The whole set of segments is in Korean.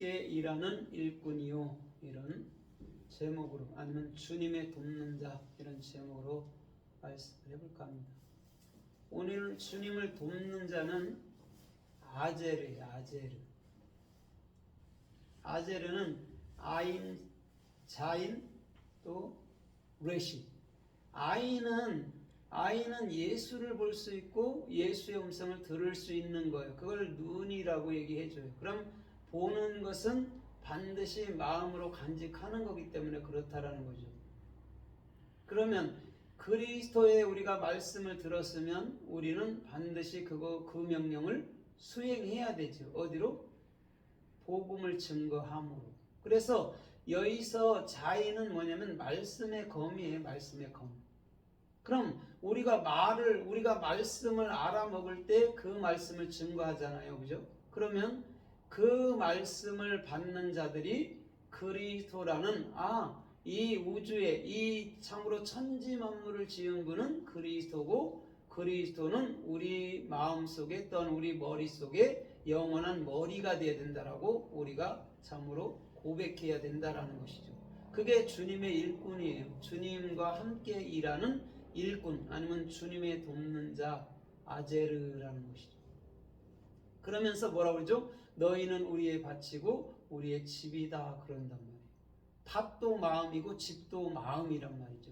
일하는 일꾼이요, 이런 제목으로, 아니면 주님의 돕는 자, 이런 제목으로 말씀을 해볼까 합니다. 오늘 주님을 돕는 자는 아제르예요. 아제르는 아인, 자인, 또 레시. 아이는 예수를 볼 수 있고 예수의 음성을 들을 수 있는 거예요. 그걸 눈이라고 얘기해줘요. 그럼 보는 것은 반드시 마음으로 간직하는 거기 때문에 그렇다라는 거죠. 그러면 그리스도의 우리가 말씀을 들었으면 우리는 반드시 그 명령을 수행해야 되죠. 어디로? 복음을 증거함으로. 그래서 여기서 자인은 뭐냐면 말씀의 검이에요. 말씀의 검. 그럼 우리가 말씀을 알아먹을 때 그 말씀을 증거하잖아요. 그죠? 그러면 그 말씀을 받는 자들이 그리스도라는, 이 우주에, 이 참으로 천지 만물을 지은 분은 그리스도고, 그리스도는 우리 마음속에 또는 우리 머릿속에 영원한 머리가 되어야 된다라고 우리가 참으로 고백해야 된다라는 것이죠. 그게 주님의 일꾼이에요. 주님과 함께 일하는 일꾼, 아니면 주님의 돕는 자, 아제르라는 것이죠. 그러면서 뭐라고 그러죠? 너희는 우리의 밭이고 우리의 집이다, 그런단 말이에요. 밭도 마음이고 집도 마음이란 말이죠.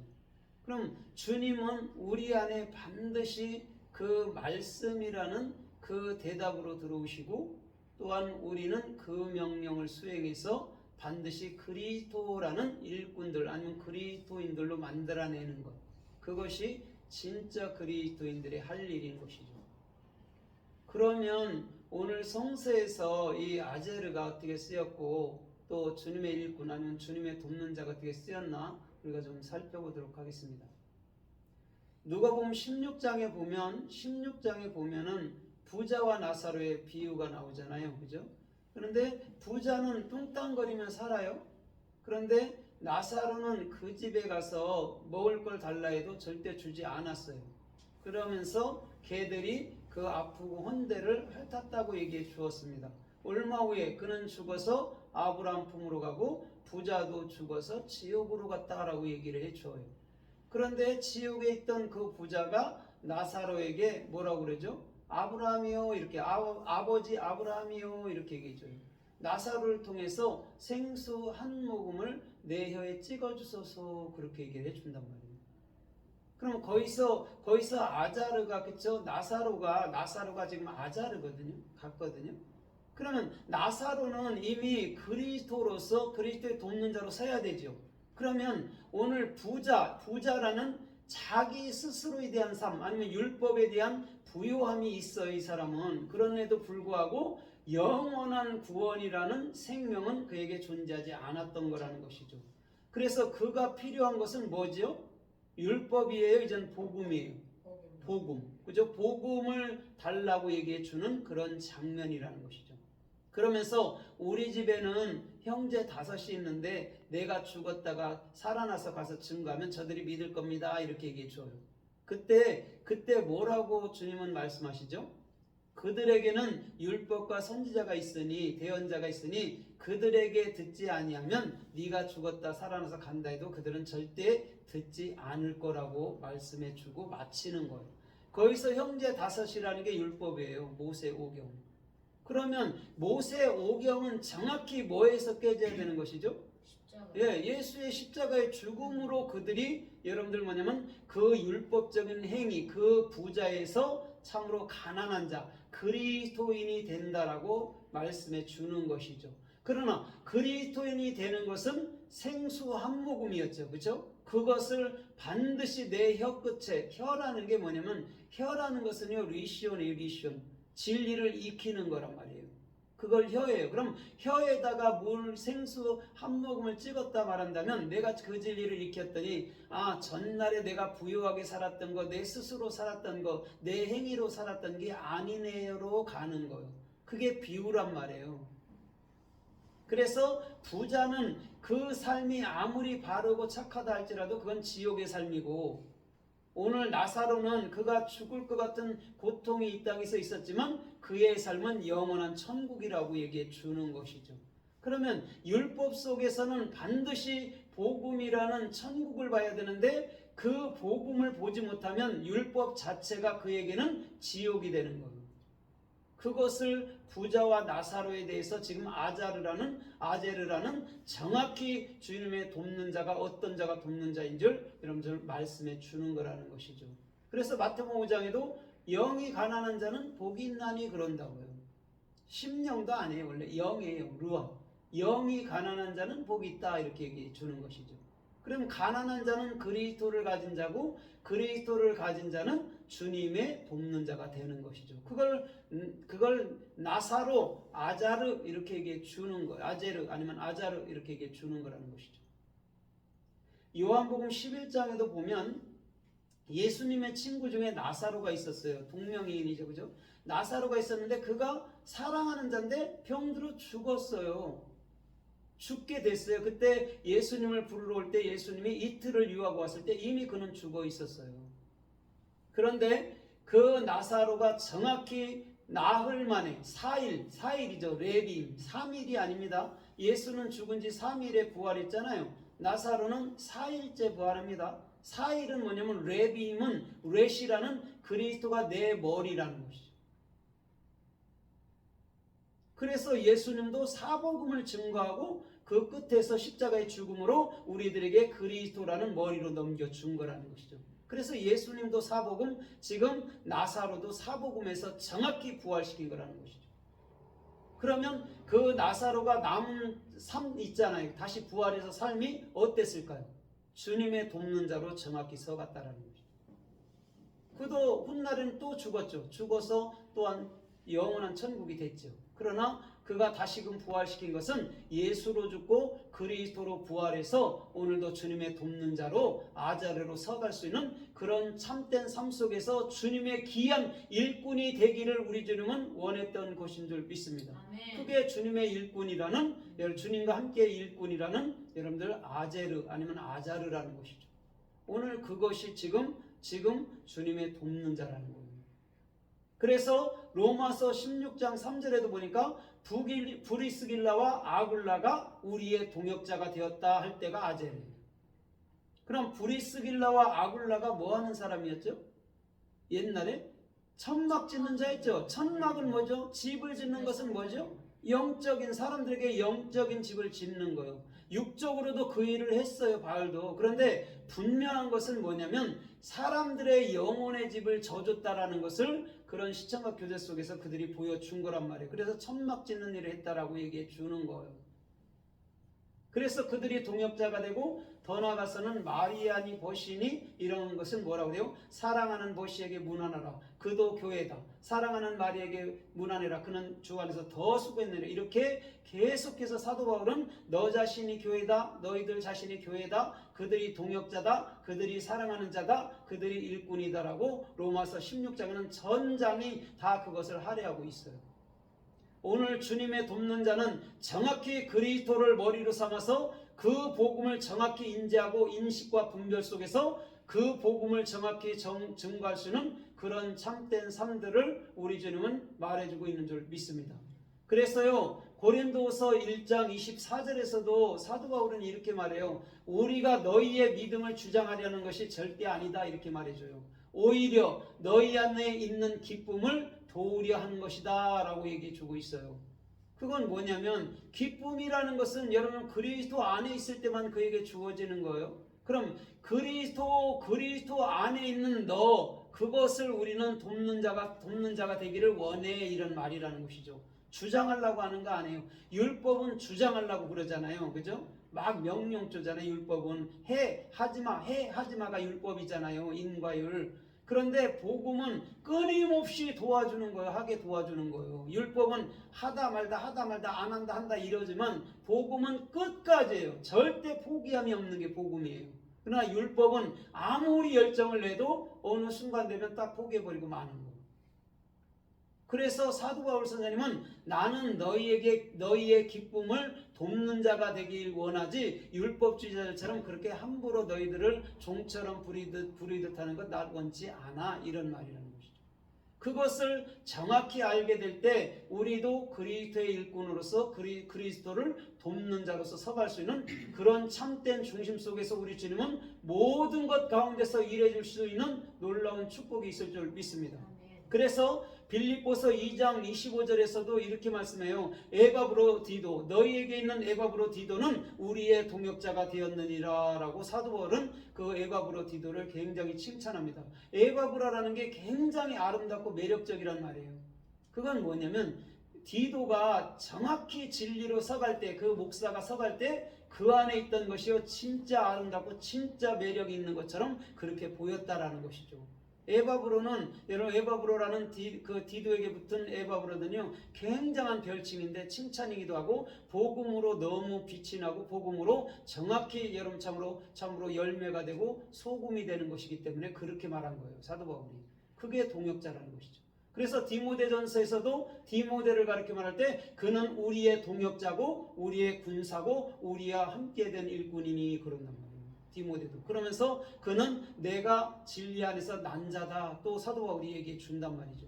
그럼 주님은 우리 안에 반드시 그 말씀이라는 그 대답으로 들어오시고, 또한 우리는 그 명령을 수행해서 반드시 그리스도라는 일꾼들, 아니면 그리스도인들로 만들어내는 것, 그것이 진짜 그리스도인들의 할 일인 것이죠. 그러면 오늘 성서에서 이 아제르가 어떻게 쓰였고, 또 주님의 일꾼, 아니면 주님의 돕는 자가 어떻게 쓰였나 우리가 좀 살펴보도록 하겠습니다. 누가복음 16장에 보면은 부자와 나사로의 비유가 나오잖아요. 그죠? 그런데 부자는 뚱땅거리며 살아요. 그런데 나사로는 그 집에 가서 먹을 걸 달라 해도 절대 주지 않았어요. 그러면서 개들이 그 아프고 혼대를 핥았다고 얘기해 주었습니다. 얼마 후에 그는 죽어서 아브라함 품으로 가고 부자도 죽어서 지옥으로 갔다라고 얘기를 해 줘요. 그런데 지옥에 있던 그 부자가 나사로에게 뭐라고 그러죠? 아브라함이요, 이렇게 아버지 아브라함이요, 이렇게 얘기해 줘요. 나사로를 통해서 생수 한 모금을 내 혀에 찍어주소서, 그렇게 얘기를 해준단 말이에요. 그럼 거기서 아자르가, 그쵸? 나사로가 지금 아자르거든요. 같거든요. 그러면 나사로는 이미 그리스도로서 그리스도의 돕는 자로 서야 되죠. 그러면 오늘 부자라는 자기 스스로에 대한 삶, 아니면 율법에 대한 부요함이 있어요. 이 사람은. 그런데도 불구하고 영원한 구원이라는 생명은 그에게 존재하지 않았던 거라는 것이죠. 그래서 그가 필요한 것은 뭐죠? 율법이에요, 이젠 복음이에요. 복음. 그죠? 복음을 달라고 얘기해 주는 그런 장면이라는 것이죠. 그러면서 우리 집에는 형제 5이 있는데 내가 죽었다가 살아나서 가서 증거하면 저들이 믿을 겁니다, 이렇게 얘기해 줘요. 그때 뭐라고 주님은 말씀하시죠? 그들에게는 율법과 선지자가 있으니, 대언자가 있으니 그들에게 듣지 아니하면 네가 죽었다 살아나서 간다 해도 그들은 절대 듣지 않을 거라고 말씀해 주고 마치는 거예요. 거기서 형제 5이라는 게 율법이에요. 모세 오경. 그러면 모세 오경은 정확히 뭐에서 깨져야 되는 것이죠? 십자가. 예수의 십자가의 죽음으로 그들이, 여러분들 뭐냐면 그 율법적인 행위, 그 부자에서 참으로 가난한 자, 그리스도인이 된다라고 말씀해 주는 것이죠. 그러나 그리스도인이 되는 것은 생수 한 모금이었죠. 그렇죠? 그것을 반드시 내 혀 끝에, 혀라는 게 뭐냐면, 혀라는 것은요, 리시온. 진리를 익히는 거란 말이에요. 그걸 혀예요. 그럼 혀에다가 생수 한 모금을 찍었다 말한다면, 내가 그 진리를 익혔더니 전날에 내가 부유하게 살았던 거, 내 스스로 살았던 거, 내 행위로 살았던 게 아니네요로 가는 거예요. 그게 비유란 말이에요. 그래서 부자는 그 삶이 아무리 바르고 착하다 할지라도 그건 지옥의 삶이고, 오늘 나사로는 그가 죽을 것 같은 고통이 이 땅에서 있었지만 그의 삶은 영원한 천국이라고 얘기해 주는 것이죠. 그러면 율법 속에서는 반드시 복음이라는 천국을 봐야 되는데 그 복음을 보지 못하면 율법 자체가 그에게는 지옥이 되는 거예요. 그것을 부자와 나사로에 대해서 지금 아제르라는 정확히 주님의 돕는 자가 어떤 자가 돕는 자인 줄 여러분들 말씀해 주는 거라는 것이죠. 그래서 마태복음 5장에도 영이 가난한 자는 복이 있나니 그런다고요. 심령도 아니에요. 원래 영이에요. 루아. 영이 가난한 자는 복이 있다 이렇게 얘기해 주는 것이죠. 그럼 가난한 자는 그리스도를 가진 자고 그리스도를 가진 자는 주님의 돕는 자가 되는 것이죠. 그걸 나사로, 아자르 이렇게 얘기해 주는 거예요. 아제르 아니면 아자르 이렇게 얘기해 주는 거라는 것이죠. 요한복음 11장에도 보면 예수님의 친구 중에 나사로가 있었어요. 동명이인이죠. 그죠? 나사로가 있었는데 그가 사랑하는 자인데 병들어 죽었어요. 죽게 됐어요. 그때 예수님을 부르러 올 때 예수님이 이틀을 유하고 왔을 때 이미 그는 죽어 있었어요. 그런데 그 나사로가 정확히 나흘 만에 4일이죠. 레비임 3일이 아닙니다. 예수는 죽은 지 3일에 부활했잖아요. 나사로는 4일째 부활합니다. 4일은 뭐냐면 레비임은 레시라는 그리스도가 내 머리라는 것이죠. 그래서 예수님도 사복음을 증거하고 그 끝에서 십자가의 죽음으로 우리들에게 그리스도라는 머리로 넘겨준 거라는 것이죠. 그래서 예수님도 사복음, 지금 나사로도 사복음에서 정확히 부활시킨 거라는 것이죠. 그러면 그 나사로가 남은 삶 있잖아요. 다시 부활해서 삶이 어땠을까요? 주님의 돕는 자로 정확히 서갔다라는 것이죠. 그도 훗날에는 또 죽었죠. 죽어서 또한 영원한 천국이 됐죠. 그러나 그가 다시금 부활시킨 것은 예수로 죽고 그리스도로 부활해서 오늘도 주님의 돕는 자로 아자르로 서갈 수 있는 그런 참된 삶 속에서 주님의 귀한 일꾼이 되기를 우리 주님은 원했던 것인 줄 믿습니다. 아멘. 그게 주님의 일꾼이라는, 주님과 함께 일꾼이라는 여러분들 아제르 아니면 아자르라는 것이죠. 오늘 그것이 지금 주님의 돕는 자라는 거예요. 그래서 로마서 16장 3절에도 보니까 브리스길라와 아굴라가 우리의 동역자가 되었다 할 때가 아제르예요. 그럼 브리스길라와 아굴라가 뭐 하는 사람이었죠? 옛날에 천막 짓는 자였죠. 천막은 뭐죠? 집을 짓는 것은 뭐죠? 영적인, 사람들에게 영적인 집을 짓는 거예요. 육적으로도 그 일을 했어요, 바울도. 그런데 분명한 것은 뭐냐면 사람들의 영혼의 집을 져줬다라는 것을 그런 시청각 교제 속에서 그들이 보여준 거란 말이에요. 그래서 천막 짓는 일을 했다라고 얘기해 주는 거예요. 그래서 그들이 동역자가 되고 더 나아가서는 마리아니 버시니 이런 것은 뭐라고 그래요? 사랑하는 버시에게 문안하라. 그도 교회다. 사랑하는 마리에게 문안해라. 그는 주 안에서 더 수고했느니라. 이렇게 계속해서 사도 바울은 너 자신이 교회다. 너희들 자신이 교회다. 그들이 동역자다. 그들이 사랑하는 자다. 그들이 일꾼이다라고 로마서 16장에는 전장이 다 그것을 할애하고 있어요. 오늘 주님의 돕는 자는 정확히 그리스도를 머리로 삼아서 그 복음을 정확히 인지하고 인식과 분별 속에서 그 복음을 정확히 증거할 수 있는 그런 참된 삶들을 우리 주님은 말해주고 있는 줄 믿습니다. 그래서요, 고린도서 1장 24절에서도 사도 바울은 이렇게 말해요. 우리가 너희의 믿음을 주장하려는 것이 절대 아니다 이렇게 말해줘요. 오히려 너희 안에 있는 기쁨을 도우려 하는 것이다 라고 얘기해 주고 있어요. 그건 뭐냐면 기쁨이라는 것은 여러분 그리스도 안에 있을 때만 그에게 주어지는 거예요. 그럼 그리스도 안에 있는 너, 그것을 우리는 돕는 자가 되기를 원해 이런 말이라는 것이죠. 주장하려고 하는 거 아니에요. 율법은 주장하려고 그러잖아요. 그죠? 막 명령조잖아요. 율법은 하지마가 율법이잖아요. 인과 율. 그런데 복음은 끊임없이 도와주는 거예요. 하게 도와주는 거예요. 율법은 하다 말다 안 한다 이러지만 복음은 끝까지예요. 절대 포기함이 없는 게 복음이에요. 그러나 율법은 아무리 열정을 내도 어느 순간 되면 딱 포기해버리고 마는 거예요. 그래서 사도 바울 선생님은 나는 너희의 기쁨을 돕는 자가 되길 원하지 율법주의자들처럼 그렇게 함부로 너희들을 종처럼 부리듯 하는 것 나 원치 않아 이런 말이라는 것이죠. 그것을 정확히 알게 될 때 우리도 그리스도의 일꾼으로서 그리스도를 돕는 자로서 서갈 수 있는 그런 참된 중심 속에서 우리 주님은 모든 것 가운데서 일해 줄 수 있는 놀라운 축복이 있을 줄 믿습니다. 그래서 빌립보서 2장 25절에서도 이렇게 말씀해요. 에바브로디도, 너희에게 있는 에바브로디도는 우리의 동역자가 되었느니라 라고 사도 바울은 그 에바브로디도를 굉장히 칭찬합니다. 에바브라라는 게 굉장히 아름답고 매력적이란 말이에요. 그건 뭐냐면 디도가 정확히 진리로 서갈 때, 그 목사가 서갈 때 그 안에 있던 것이요 진짜 아름답고 진짜 매력이 있는 것처럼 그렇게 보였다라는 것이죠. 에바브로는, 여러분, 에바브로라는 그 디도에게 붙은 에바브로는요 굉장한 별칭인데 칭찬이기도 하고 복음으로 너무 빛이 나고 복음으로 정확히 여러분 참으로 열매가 되고 소금이 되는 것이기 때문에 그렇게 말한 거예요, 사도 바울이. 그게 동역자라는 것이죠. 그래서 디모데전서에서도 디모데를 가르쳐 말할 때 그는 우리의 동역자고 우리의 군사고 우리와 함께 된 일꾼이니 그런단 말이에요. 디모데도. 그러면서 그는 내가 진리 안에서 난 자다 또 사도 바울이 얘기해 준단 말이죠.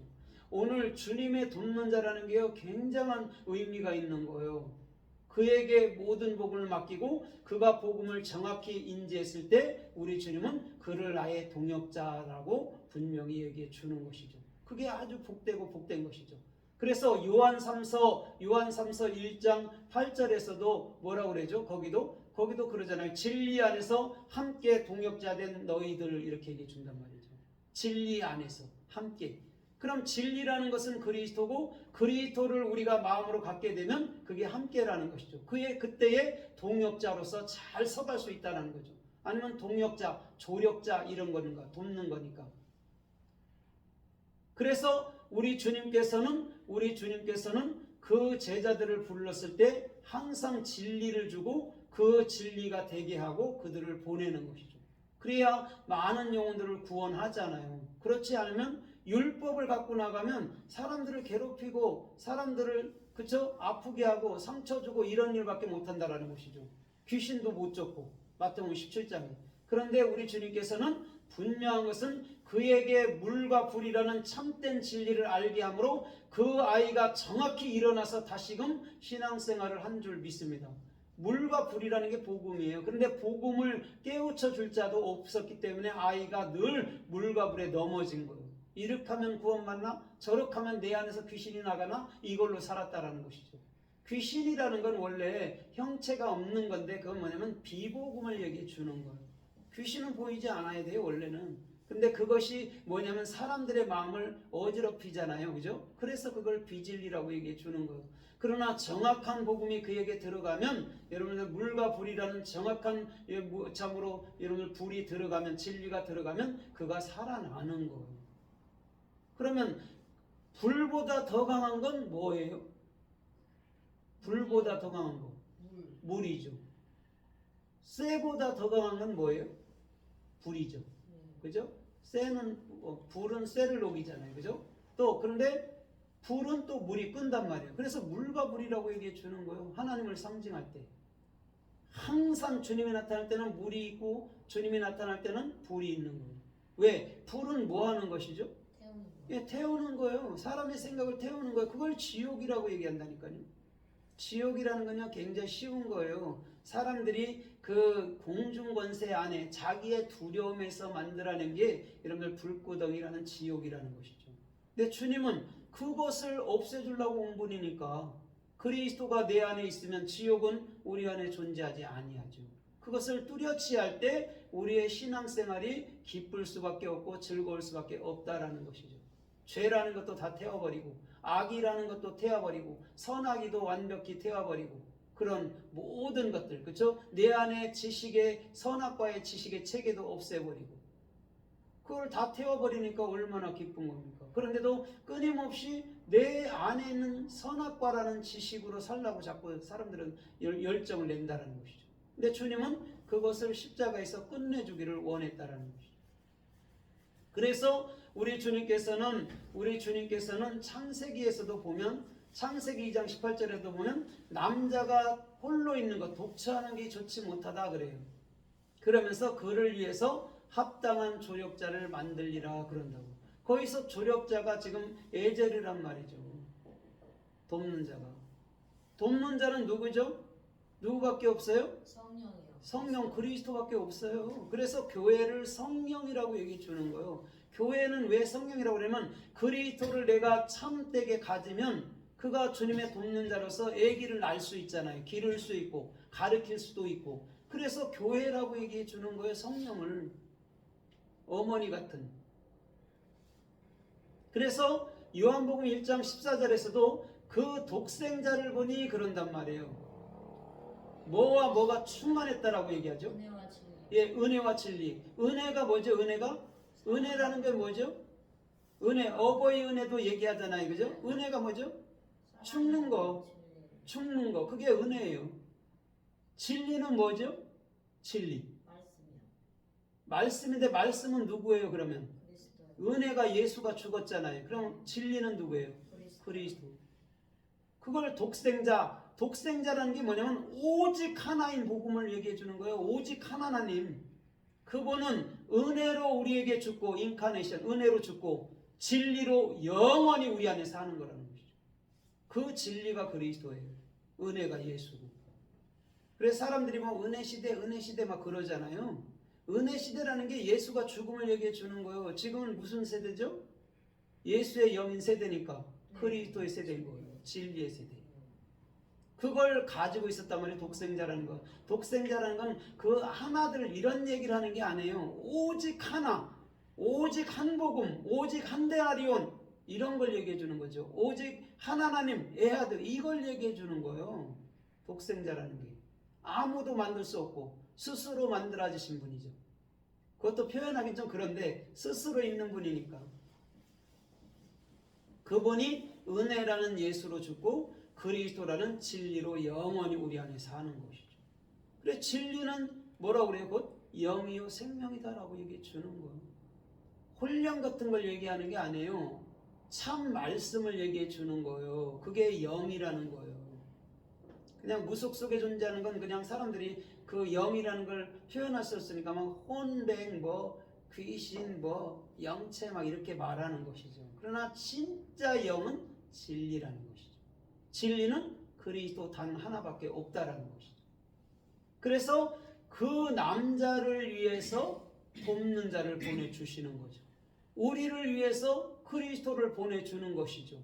오늘 주님의 돕는 자라는 게 굉장한 의미가 있는 거예요. 그에게 모든 복음을 맡기고 그가 복음을 정확히 인지했을 때 우리 주님은 그를 나의 동역자라고 분명히 얘기해 주는 것이죠. 그게 아주 복되고 복된 것이죠. 그래서 요한 3서 1장 8절에서도 뭐라고 그러죠? 거기도 그러잖아요. 진리 안에서 함께 동역자 된 너희들 이렇게 얘기해 준단 말이죠. 진리 안에서 함께. 그럼 진리라는 것은 그리스도고 그리스도를 우리가 마음으로 갖게 되면 그게 함께라는 것이죠. 그때의 동역자로서 잘 서갈 수 있다는 거죠. 아니면 동역자, 조력자 이런 거니까 돕는 거니까. 그래서 우리 주님께서는 그 제자들을 불렀을 때 항상 진리를 주고 그 진리가 되게 하고 그들을 보내는 것이죠. 그래야 많은 영혼들을 구원하잖아요. 그렇지 않으면 율법을 갖고 나가면 사람들을 괴롭히고 사람들을 아프게 하고 상처 주고 이런 일밖에 못한다라는 것이죠. 귀신도 못 쫓고 마태복음 17장에. 그런데 우리 주님께서는 분명한 것은 그에게 물과 불이라는 참된 진리를 알게 함으로 그 아이가 정확히 일어나서 다시금 신앙생활을 한 줄 믿습니다. 물과 불이라는 게 복음이에요. 그런데 복음을 깨우쳐 줄 자도 없었기 때문에 아이가 늘 물과 불에 넘어진 거예요. 이렇게 하면 구원받나? 저렇게 하면 내 안에서 귀신이 나가나? 이걸로 살았다라는 것이죠. 귀신이라는 건 원래 형체가 없는 건데 그건 뭐냐면 비복음을 얘기해 주는 거예요. 귀신은 보이지 않아야 돼요, 원래는. 근데 그것이 뭐냐면 사람들의 마음을 어지럽히잖아요, 그죠? 그래서 그걸 비진리라고 얘기해 주는 거예요. 그러나 정확한 복음이 그에게 들어가면 여러분들 물과 불이라는 정확한 참으로 여러분들 불이 들어가면 진리가 들어가면 그가 살아나는 거예요. 그러면 불보다 더 강한 건 뭐예요? 불보다 더 강한 거 물이죠. 쇠보다 더 강한 건 뭐예요? 불이죠. 그죠? 불은 쇠를 녹이잖아요. 그죠? 또 그런데 불은 또 물이 끈단 말이에요. 그래서 물과 불이라고 얘기해 주는 거예요. 하나님을 상징할 때. 항상 주님이 나타날 때는 물이 있고 주님이 나타날 때는 불이 있는 거예요. 왜? 불은 뭐 하는 것이죠? 태우는 거예요. 사람의 생각을 태우는 거예요. 그걸 지옥이라고 얘기한다니까요. 지옥이라는 건요 굉장히 쉬운 거예요. 사람들이 그 공중권세 안에 자기의 두려움에서 만들어낸 게 여러분들 불구덩이라는 지옥이라는 것이죠. 근데 주님은 그것을 없애주려고 온 분이니까 그리스도가 내 안에 있으면 지옥은 우리 안에 존재하지 아니하죠. 그것을 뚜렷이 할 때 우리의 신앙생활이 기쁠 수밖에 없고 즐거울 수밖에 없다라는 것이죠. 죄라는 것도 다 태워버리고 악이라는 것도 태워버리고 선악이도 완벽히 태워버리고 그런 모든 것들, 그렇죠? 내 안에 지식의 선악과의 지식의 체계도 없애버리고 그걸 다 태워버리니까 얼마나 기쁜 겁니까? 그런데도 끊임없이 내 안에 있는 선악과라는 지식으로 살라고 자꾸 사람들은 열정을 낸다는 것이죠. 근데 주님은 그것을 십자가에서 끝내주기를 원했다라는 것이죠. 그래서 우리 주님께서는 창세기에서도 보면 창세기 2장 18절에도 보면 남자가 홀로 있는 것, 독처하는 게 좋지 못하다 그래요. 그러면서 그를 위해서 합당한 조력자를 만들리라 그런다고. 거기서 조력자가 지금 에제르란 말이죠. 돕는 자가. 돕는 자는 누구죠? 누구밖에 없어요? 성령이요. 성령 그리스도밖에 없어요. 그래서 교회를 성령이라고 얘기해 주는 거예요. 교회는 왜 성령이라고 그러면 그리스도를 내가 참되게 가지면 그가 주님의 돕는 자로서 아기를 낳을 수 있잖아요. 기를 수 있고 가르칠 수도 있고. 그래서 교회라고 얘기해 주는 거예요. 성령을. 어머니 같은. 그래서 요한복음 1장 14절에서도 그 독생자를 보니 그런단 말이에요. 뭐와 뭐가 충만했다라고 얘기하죠? 은혜와 진리. 예, 은혜와 진리. 은혜가 뭐죠? 은혜가? 은혜라는 게 뭐죠? 은혜, 어버이 은혜도 얘기하잖아요. 그죠? 은혜가 뭐죠? 죽는 거. 진리. 죽는 거. 그게 은혜예요. 진리는 뭐죠? 진리. 말씀이요. 말씀인데 말씀은 누구예요, 그러면? 그리스도. 은혜가 예수가 죽었잖아요. 그럼 진리는 누구예요? 그리스도. 그리스도. 그걸 독생자라는 게 뭐냐면 오직 하나인 복음을 얘기해 주는 거예요. 오직 하나님. 그분은 은혜로 우리에게 죽고 인카네이션, 은혜로 죽고 진리로 영원히 우리 안에 사는 거라는 것이죠. 그 진리가 그리스도예요. 은혜가 예수고. 그래서 사람들이 뭐 은혜 시대 막 그러잖아요. 은혜 시대라는 게 예수가 죽음을 얘기해 주는 거예요. 지금은 무슨 세대죠? 예수의 영인 세대니까 그리스도의 세대인 거예요. 진리의 세대. 그걸 가지고 있었단 말이에요. 독생자라는 거. 독생자라는 건 그 하나들 이런 얘기를 하는 게 아니에요. 오직 하나, 오직 한 복음, 오직 한 데아리온 이런 걸 얘기해 주는 거죠. 오직 하나님, 에하드 이걸 얘기해 주는 거예요. 독생자라는 게. 아무도 만들 수 없고 스스로 만들어지신 분이죠. 그것도 표현하긴 좀 그런데 스스로 있는 분이니까. 그분이 은혜라는 예수로 죽고 그리스도라는 진리로 영원히 우리 안에 사는 것이죠. 그래서 진리는 뭐라고 그래요? 곧 영이요 생명이다라고 얘기해 주는 거예요. 혼령 같은 걸 얘기하는 게 아니에요. 참 말씀을 얘기해 주는 거예요. 그게 영이라는 거예요. 그냥 무속 속에 존재하는 건 그냥 사람들이 그 영이라는 걸 표현할 수 없으니까 막 혼뱅 뭐 귀신 뭐 영체 막 이렇게 말하는 것이죠. 그러나 진짜 영은 진리라는 것이죠. 진리는 그리스도 단 하나밖에 없다라는 것이죠. 그래서 그 남자를 위해서 돕는 자를 보내주시는 거죠. 우리를 위해서 그리스도를 보내주는 것이죠.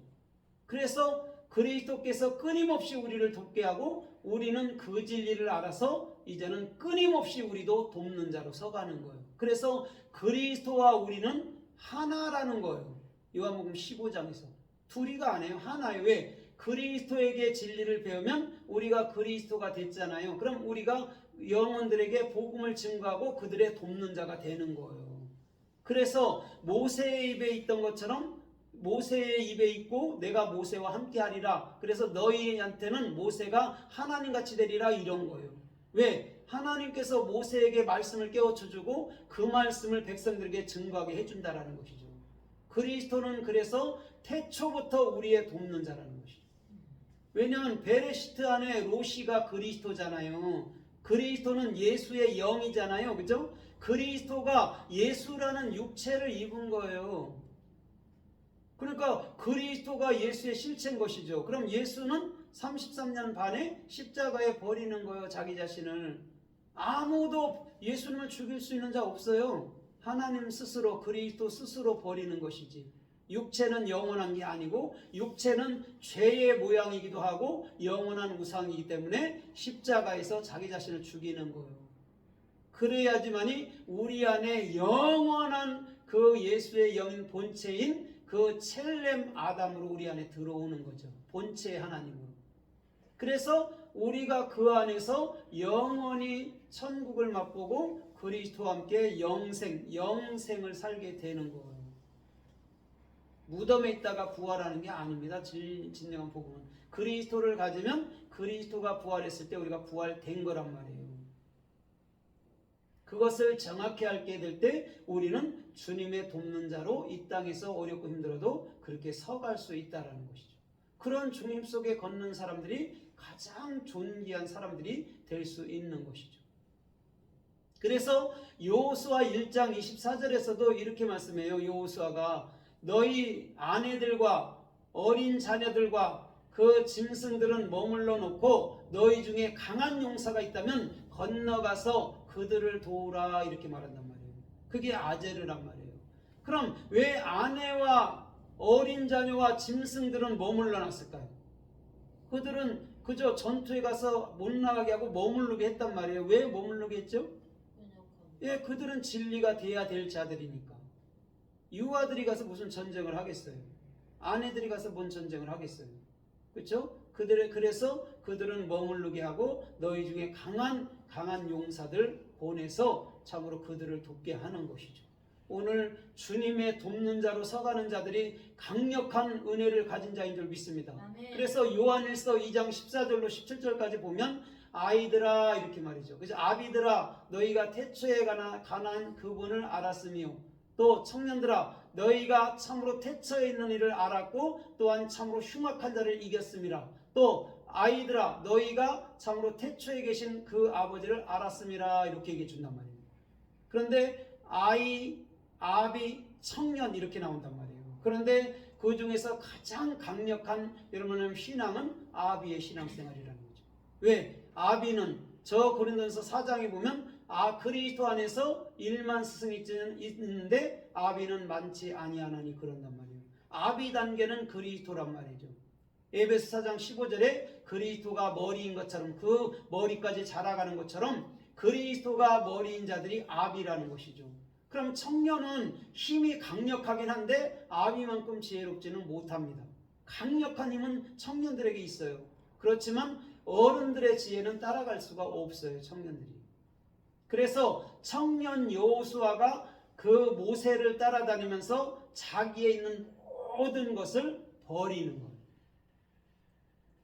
그래서 그리스도께서 끊임없이 우리를 돕게 하고 우리는 그 진리를 알아서 이제는 끊임없이 우리도 돕는 자로 서가는 거예요. 그래서 그리스도와 우리는 하나라는 거예요. 요한복음 15장에서. 둘이가 아니에요. 하나예요. 왜? 그리스도에게 진리를 배우면 우리가 그리스도가 됐잖아요. 그럼 우리가 영혼들에게 복음을 증거하고 그들의 돕는 자가 되는 거예요. 그래서 모세의 입에 있던 것처럼 모세의 입에 있고 내가 모세와 함께 하리라. 그래서 너희한테는 모세가 하나님같이 되리라 이런 거예요. 왜? 하나님께서 모세에게 말씀을 깨우쳐주고 그 말씀을 백성들에게 증거하게 해준다라는 것이죠. 그리스도는 그래서 태초부터 우리의 돕는 자라는 것이죠. 왜냐하면 베레시트 안에 로시가 그리스도잖아요. 그리스도는 예수의 영이잖아요. 그죠? 그리스도가 예수라는 육체를 입은 거예요. 그러니까 그리스도가 예수의 실체인 것이죠. 그럼 예수는 33년 반에 십자가에 버리는 거예요. 자기 자신을. 아무도 예수님을 죽일 수 있는 자 없어요. 하나님 스스로 그리스도 스스로 버리는 것이지. 육체는 영원한 게 아니고 육체는 죄의 모양이기도 하고 영원한 우상이기 때문에 십자가에서 자기 자신을 죽이는 거예요. 그래야지만이 우리 안에 영원한 그 예수의 영인 본체인 그 첼렘 아담으로 우리 안에 들어오는 거죠. 본체의 하나님으로. 그래서 우리가 그 안에서 영원히 천국을 맛보고 그리스도와 함께 영생을 살게 되는 거예요. 무덤에 있다가 부활하는 게 아닙니다. 진정한 복음은. 그리스도를 가지면 그리스도가 부활했을 때 우리가 부활된 거란 말이에요. 그것을 정확히 알게 될 때 우리는 주님의 돕는 자로 이 땅에서 어렵고 힘들어도 그렇게 서갈 수 있다는 것이죠. 그런 주님 속에 걷는 사람들이 가장 존귀한 사람들이 될 수 있는 것이죠. 그래서 여호수아 1장 24절에서도 이렇게 말씀해요. 여호수아가 너희 아내들과 어린 자녀들과 그 짐승들은 머물러 놓고 너희 중에 강한 용사가 있다면 건너가서 그들을 도우라 이렇게 말한단 말이에요. 그게 아제르란 말이에요. 그럼 왜 아내와 어린 자녀와 짐승들은 머물러 놨을까요? 그들은 그저 전투에 가서 못 나가게 하고 머무르게 했단 말이에요. 왜 머무르게 했죠? 예, 그들은 진리가 돼야 될 자들이니까. 유아들이 가서 무슨 전쟁을 하겠어요? 아내들이 가서 뭔 전쟁을 하겠어요? 그렇죠? 그래서 그들은 머무르게 하고 너희 중에 강한 용사들 보내서 참으로 그들을 돕게 하는 것이죠. 오늘 주님의 돕는 자로 서가는 자들이 강력한 은혜를 가진 자인 줄 믿습니다. 아멘. 그래서 요한일서 2장 14절로 17절까지 보면 아이들아 이렇게 말이죠. 그래서 아비들아 너희가 태초에 관한 그분을 알았으며 또 청년들아 너희가 참으로 태초에 있는 일을 알았고 또한 참으로 흉악한 자를 이겼음이라. 또 아이들아 너희가 참으로 태초에 계신 그 아버지를 알았음이라 이렇게 얘기해 준단 말이에요. 그런데 아이, 아비, 청년 이렇게 나온단 말이에요. 그런데 그 중에서 가장 강력한 여러분의 신앙은 아비의 신앙생활이라는 거죠. 왜? 아비는 저 고린도전서 4장에 보면 그리스도 안에서 1만 스승이 있는데 아비는 많지 아니하나니 그런단 말이에요. 아비 단계는 그리스도란 말이죠. 에베소 4장 15절에 그리스도가 머리인 것처럼 그 머리까지 자라가는 것처럼 그리스도가 머리인 자들이 아비라는 것이죠. 그럼 청년은 힘이 강력하긴 한데 아비만큼 지혜롭지는 못합니다. 강력한 힘은 청년들에게 있어요. 그렇지만 어른들의 지혜는 따라갈 수가 없어요. 청년들이. 그래서 청년 여호수아가 그 모세를 따라다니면서 자기에 있는 모든 것을 버리는 거예요.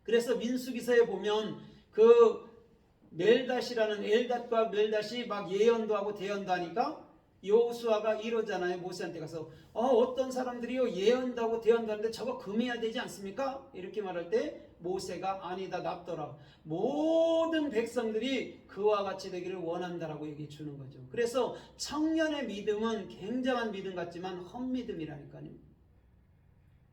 그래서 민수기서에 보면 그 멜닷이라는 엘닷과 멜닷이 막 예언도 하고 대언도 하니까 여호수아가 이러잖아요. 모세한테 가서 어떤 사람들이요 예언도 하고 대언도 하는데 저거 금해야 되지 않습니까? 이렇게 말할 때 모세가 아니다 납더라. 모든 백성들이 그와 같이 되기를 원한다라고 얘기해 주는 거죠. 그래서 청년의 믿음은 굉장한 믿음 같지만 헛믿음이라니까요.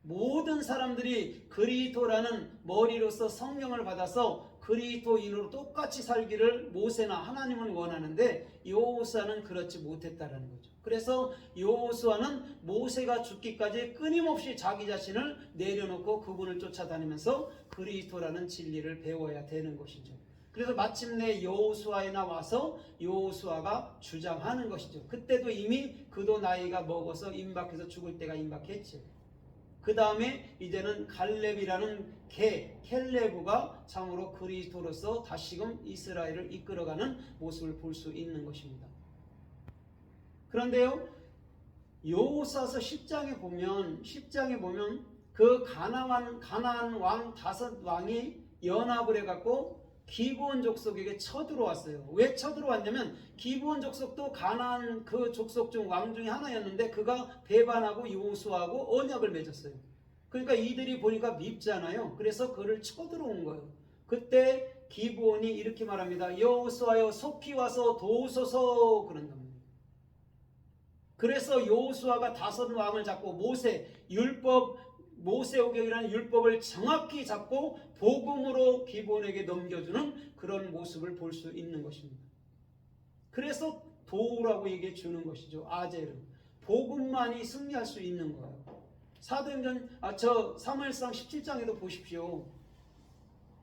모든 사람들이 그리스도라는 머리로서 성령을 받아서 그리스도인으로 똑같이 살기를 모세나 하나님은 원하는데 여호수아는 그렇지 못했다라는 거죠. 그래서 여호수아는 모세가 죽기까지 끊임없이 자기 자신을 내려놓고 그분을 쫓아다니면서 그리스도라는 진리를 배워야 되는 것이죠. 그래서 마침내 여호수아에 나와서 여호수아가 주장하는 것이죠. 그때도 이미 그도 나이가 먹어서 임박해서 죽을 때가 임박했죠. 그 다음에 이제는 갈렙이라는 켈레브가 참으로 그리스도로서 다시금 이스라엘을 이끌어가는 모습을 볼 수 있는 것입니다. 그런데요, 여호수아서 10장에 보면 그 가나안 왕 5왕이 연합을 해갖고 기브온 족속에게 쳐들어왔어요. 왜 쳐들어왔냐면 기브온 족속도 가나안 그 족속 중 왕 중에 하나였는데 그가 배반하고 여호수아하고 언약을 맺었어요. 그러니까 이들이 보니까 밉잖아요. 그래서 그를 쳐들어온 거예요. 그때 기브온이 이렇게 말합니다. 여호수아여 속히 와서 도우소서 그런단 말이에요. 그래서 여호수아가 5왕을 잡고 모세오경이라는 율법을 정확히 잡고 복음으로 기브온에게 넘겨주는 그런 모습을 볼 수 있는 것입니다. 그래서 도우라고 얘기해 주는 것이죠. 아제르. 복음만이 승리할 수 있는 거예요. 사도행전 사무엘상 17장에도 보십시오.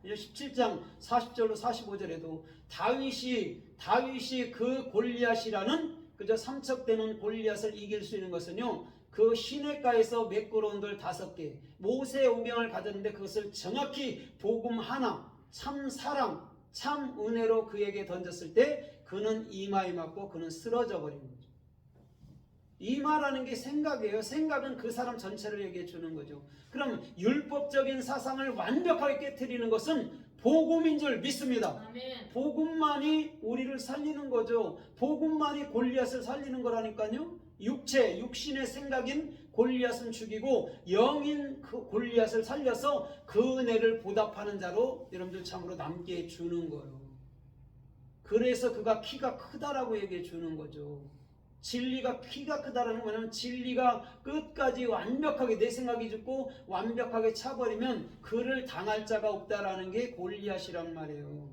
17장 40절로 45절에도 다윗이 그 골리앗이라는 그저 삼척되는 골리앗을 이길 수 있는 것은요, 그 시냇가에서 메꾸러운 돌 5개, 모세 오경을 가졌는데 그것을 정확히 복음 하나, 참 사랑, 참 은혜로 그에게 던졌을 때 그는 이마에 맞고 그는 쓰러져 버린 거죠. 이마라는 게 생각이에요. 생각은 그 사람 전체를 얘기해 주는 거죠. 그럼 율법적인 사상을 완벽하게 깨트리는 것은 복음인 줄 믿습니다. 아멘. 복음만이 우리를 살리는 거죠. 복음만이 골리앗을 살리는 거라니까요. 육신의 생각인 골리앗은 죽이고 영인 그 골리앗을 살려서 그 은혜를 보답하는 자로 여러분들 참으로 남게 해주는 거예요. 그래서 그가 키가 크다라고 얘기해 주는 거죠. 진리가 키가 크다라는 거는 진리가 끝까지 완벽하게 내 생각이 죽고 완벽하게 차버리면 그를 당할 자가 없다라는 게 골리앗이란 말이에요.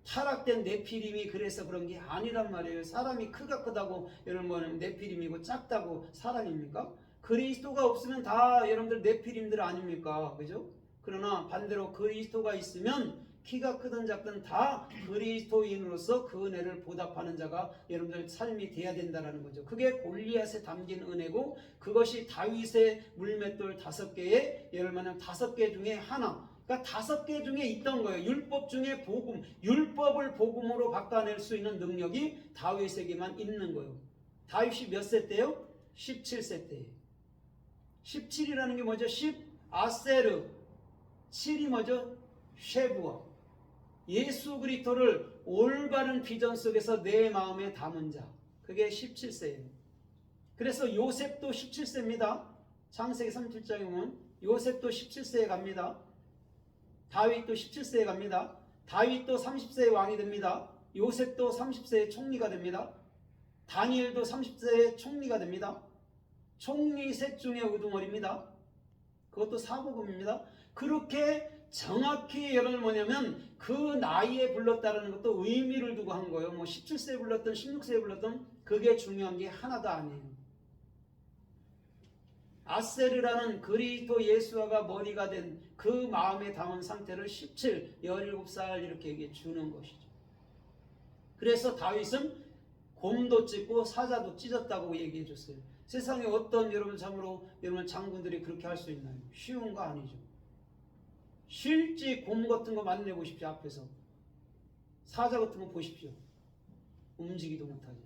타락된 네피림이 그래서 그런 게 아니란 말이에요. 사람이 크가 크다고 여러분 네피림이고 작다고 사람입니까? 그리스도가 없으면 다 여러분들 네피림들 아닙니까? 그죠? 그러나 반대로 그리스도가 있으면 키가 크든 작든 다 그리스도인으로서 그 은혜를 보답하는 자가 여러분들 삶이 돼야 된다는 거죠. 그게 골리앗에 담긴 은혜고 그것이 다윗의 물맷돌 5개에 여러분 5개 중에 하나, 그러니까 5개 중에 있던 거예요. 율법 중에 복음, 율법을 복음으로 바꿔낼 수 있는 능력이 다윗에게만 있는 거예요. 다윗이 몇 세 때요? 17세 때예요. 17이라는 게 뭐죠? 10 아세르, 7이 뭐죠? 쉐부아. 예수 그리스도를 올바른 비전 속에서 내 마음에 담은 자, 그게 17세예요. 그래서 요셉도 17세입니다. 창세기 37장에 보면 요셉도 17세에 갑니다. 다윗도 17세에 갑니다. 다윗도 30세에 왕이 됩니다. 요셉도 30세에 총리가 됩니다. 다니엘도 30세에 총리가 됩니다. 총리 셋 중에 우두머리입니다. 그것도 사복음입니다. 그렇게 정확히 여러분 뭐냐면 그 나이에 불렀다는 것도 의미를 두고 한 거예요. 뭐 17세에 불렀던 16세에 불렀던 그게 중요한 게 하나도 아니에요. 아세르라는 그리스도 예수와가 머리가 된 그 마음에 담은 상태를 17, 17살 이렇게 얘기해 주는 것이죠. 그래서 다윗은 곰도 찢고 사자도 찢었다고 얘기해 줬어요. 세상에 어떤 여러분 참으로 여러분 장군들이 그렇게 할 수 있나요? 쉬운 거 아니죠. 실제 곰 같은 거 만나보십시오. 앞에서 사자 같은 거 보십시오. 움직이도 못하죠.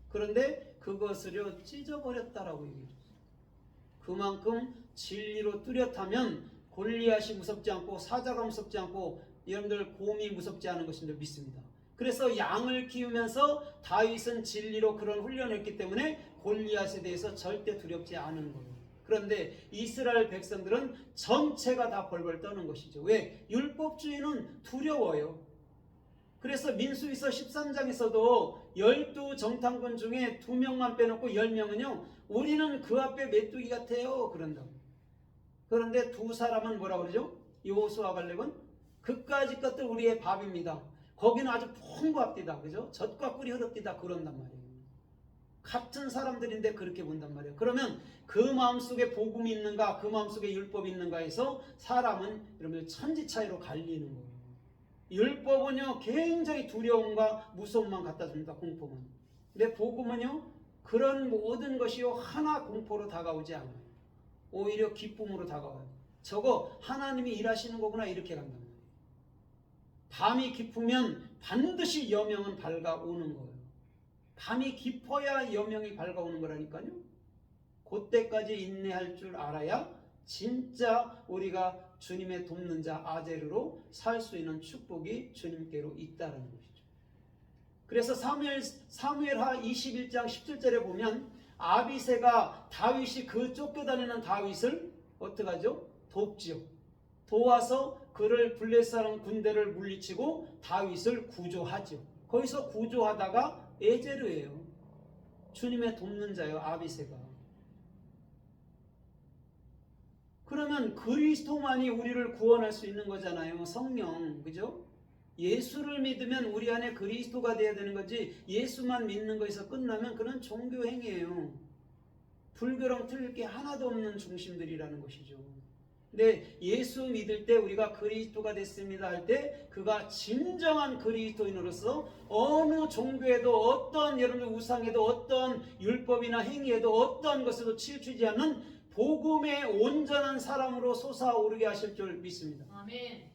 그런데 그것을요 찢어버렸다라고 얘기해 줬어요. 그만큼 진리로 뚜렷하면 골리앗이 무섭지 않고 사자가 무섭지 않고 여러분들 곰이 무섭지 않은 것인 줄 믿습니다. 그래서 양을 키우면서 다윗은 진리로 그런 훈련을 했기 때문에 골리앗에 대해서 절대 두렵지 않은 거예요. 그런데 이스라엘 백성들은 전체가 다 벌벌 떠는 것이죠. 왜? 율법주의는 두려워요. 그래서 민수기서 13장에서도 12 정탐꾼 중에 2명만 빼놓고 10명은요 우리는 그 앞에 메뚜기 같아요 그런다고. 그런데 두 사람은 뭐라고 그러죠? 여호수아와 갈렙은 그까짓 것들 우리의 밥입니다. 거기는 아주 풍부합디다. 그죠? 젖과 꿀이 흐릅디다. 그런단 말이에요. 같은 사람들인데 그렇게 본단 말이에요. 그러면 그 마음속에 복음이 있는가, 그 마음속에 율법이 있는가 해서 사람은 여러분 천지 차이로 갈리는 거예요. 율법은요 굉장히 두려움과 무서움만 갖다 줍니다. 공포만. 근데 복음은요 그런 모든 것이요 하나 공포로 다가오지 않아요. 오히려 기쁨으로 다가와요. 저거 하나님이 일하시는 거구나 이렇게 간단 말이에요. 밤이 깊으면 반드시 여명은 밝아오는 거예요. 밤이 깊어야 여명이 밝아오는 거라니까요. 그때까지 인내할 줄 알아야 진짜 우리가 주님의 돕는 자 아제르로 살 수 있는 축복이 주님께로 있다는 것이죠. 그래서 사무엘하 21장 17절에 보면 아비새가 다윗이 그 쫓겨다니는 다윗을 어떻게 하죠? 돕지요. 도와서 그를 블레셋 군대를 물리치고 다윗을 구조하죠. 거기서 구조하다가 에제르예요. 주님의 돕는 자예요. 아비새가. 그러면 그리스도만이 우리를 구원할 수 있는 거잖아요. 성령. 그죠? 예수를 믿으면 우리 안에 그리스도가 되어야 되는 거지 예수만 믿는 거에서 끝나면 그건 종교행위예요. 불교랑 틀릴 게 하나도 없는 중심들이라는 것이죠. 근데 예수 믿을 때 우리가 그리스도가 됐습니다 할 때 그가 진정한 그리스도인으로서 어느 종교에도 어떤 여러분 우상에도 어떤 율법이나 행위에도 어떤 것에도 치우치지 않는 복음의 온전한 사람으로 솟아오르게 하실 줄 믿습니다. 아멘.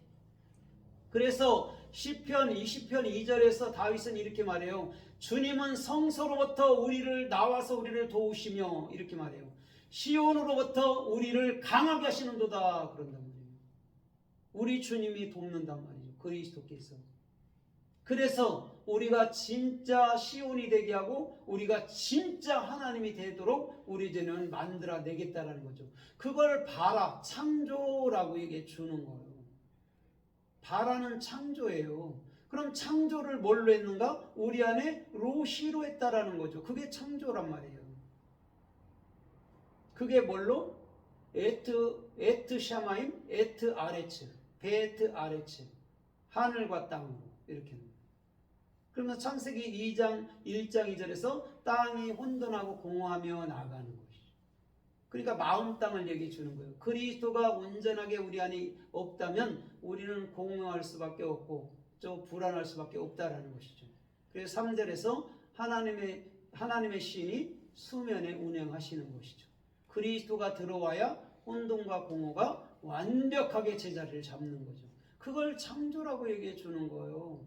그래서 시편 20편 2절에서 다윗은 이렇게 말해요. 주님은 성소로부터 우리를 나와서 우리를 도우시며 이렇게 말해요. 시온으로부터 우리를 강하게 하시는도다 그런단 말이에요. 우리 주님이 돕는단 말이죠. 그리스도께서. 그래서 우리가 진짜 시온이 되게 하고 우리가 진짜 하나님이 되도록 우리 죄는 만들어내겠다라는 거죠. 그걸 바라 창조라고 얘기해 주는 거예요. 바라는 창조예요. 그럼 우리는 창조를 뭘로 했는가? 우리 안에 로시로 했다라는 거죠. 그게 창조란 말이에요. 그게 뭘로? 에트 샤마임, 에트 아레츠, 베트 아레츠, 하늘과 땅으로 이렇게. 그러면 창세기 2장 1장 2절에서 땅이 혼돈하고 공허하며 나가는 것이죠. 그러니까 마음 땅을 얘기해 주는 거예요. 그리스도가 온전하게 우리 안에 없다면 우리는 공허할 수밖에 없고 좀 불안할 수밖에 없다라는 것이죠. 그래서 3절에서 하나님의 신이 수면에 운행하시는 것이죠. 그리스도가 들어와야 혼돈과 공허가 완벽하게 제자리를 잡는 거죠. 그걸 창조라고 얘기해 주는 거예요.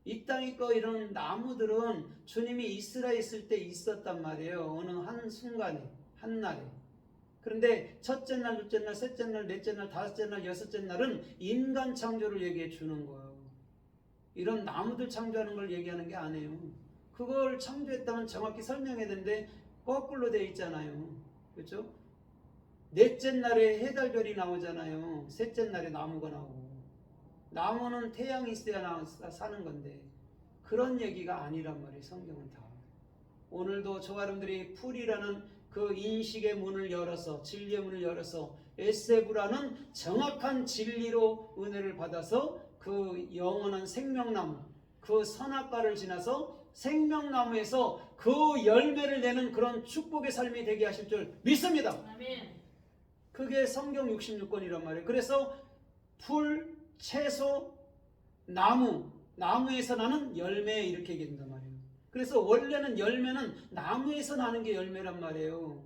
이 땅에 거 이런 나무들은 주님이 이스라엘에 있을 때 있었단 말이에요. 어느 한 순간에, 한 날에. 그런데 첫째 날, 둘째 날, 셋째 날, 넷째 날, 다섯째 날, 여섯째 날은 인간 창조를 얘기해 주는 거예요. 이런 나무들 창조하는 걸 얘기하는 게 아니에요. 그걸 창조했다면 정확히 설명해야 되는데 거꾸로 되어 있잖아요. 그렇죠? 넷째 날에 해달별이 나오잖아요. 셋째 날에 나무가 나오고. 나무는 태양이 있어야 사는 건데 그런 얘기가 아니란 말이에요. 성경은 다. 오늘도 저와 여러분들이 풀이라는 그 인식의 문을 열어서 진리의 문을 열어서 에세브라는 정확한 진리로 은혜를 받아서 그 영원한 생명나무 그 선악과를 지나서 생명나무에서 그 열매를 내는 그런 축복의 삶이 되게 하실 줄 믿습니다. 아멘. 그게 성경 66권이란 말이에요. 그래서 풀, 채소, 나무에서 나는 열매 이렇게 얘기한단 말이에요. 그래서 원래는 열매는 나무에서 나는 게 열매란 말이에요.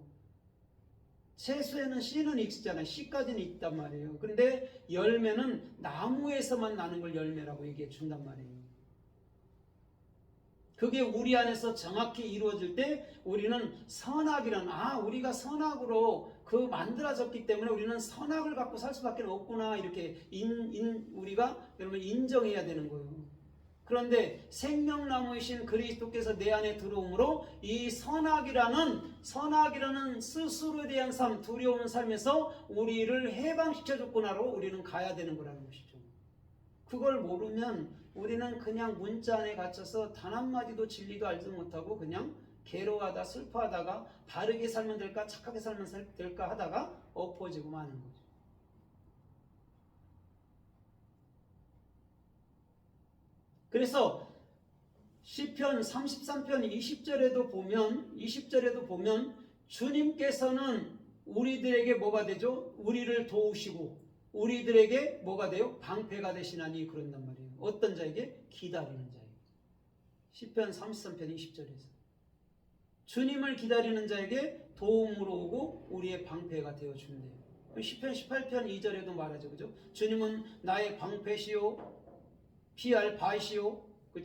채소에는 씨는 있잖아요. 씨까지는 있단 말이에요. 그런데 열매는 나무에서만 나는 걸 열매라고 얘기해 준단 말이에요. 그게 우리 안에서 정확히 이루어질 때 우리는 선악이라는 우리가 선악으로 그 만들어졌기 때문에 우리는 선악을 갖고 살 수밖에 없구나 이렇게 우리가 여러분 인정해야 되는 거예요. 그런데 생명나무이신 그리스도께서 내 안에 들어옴으로 이 선악이라는 스스로에 대한 삶, 두려운 삶에서 우리를 해방시켜줬구나로 우리는 가야 되는 거라는 것이죠. 그걸 모르면 우리는 그냥 문자 안에 갇혀서 단 한마디도 진리도 알지 못하고 그냥 괴로워하다 슬퍼하다가 바르게 살면 될까 착하게 살면 될까 하다가 엎어지고 마는 거죠. 그래서 시편 33편 20절에도 보면 주님께서는 우리들에게 뭐가 되죠? 우리를 도우시고 우리들에게 뭐가 돼요? 방패가 되시나니 그런단 말이에요. 어떤 자에게? 기다리는 자에게. 시편 33편 20절에서 주님을 기다리는 자에게 도움으로 오고 우리의 방패가 되어 준대요. 시편 18편 2절에도 말하죠. 그죠? 주님은 나의 방패시요 피할 바시요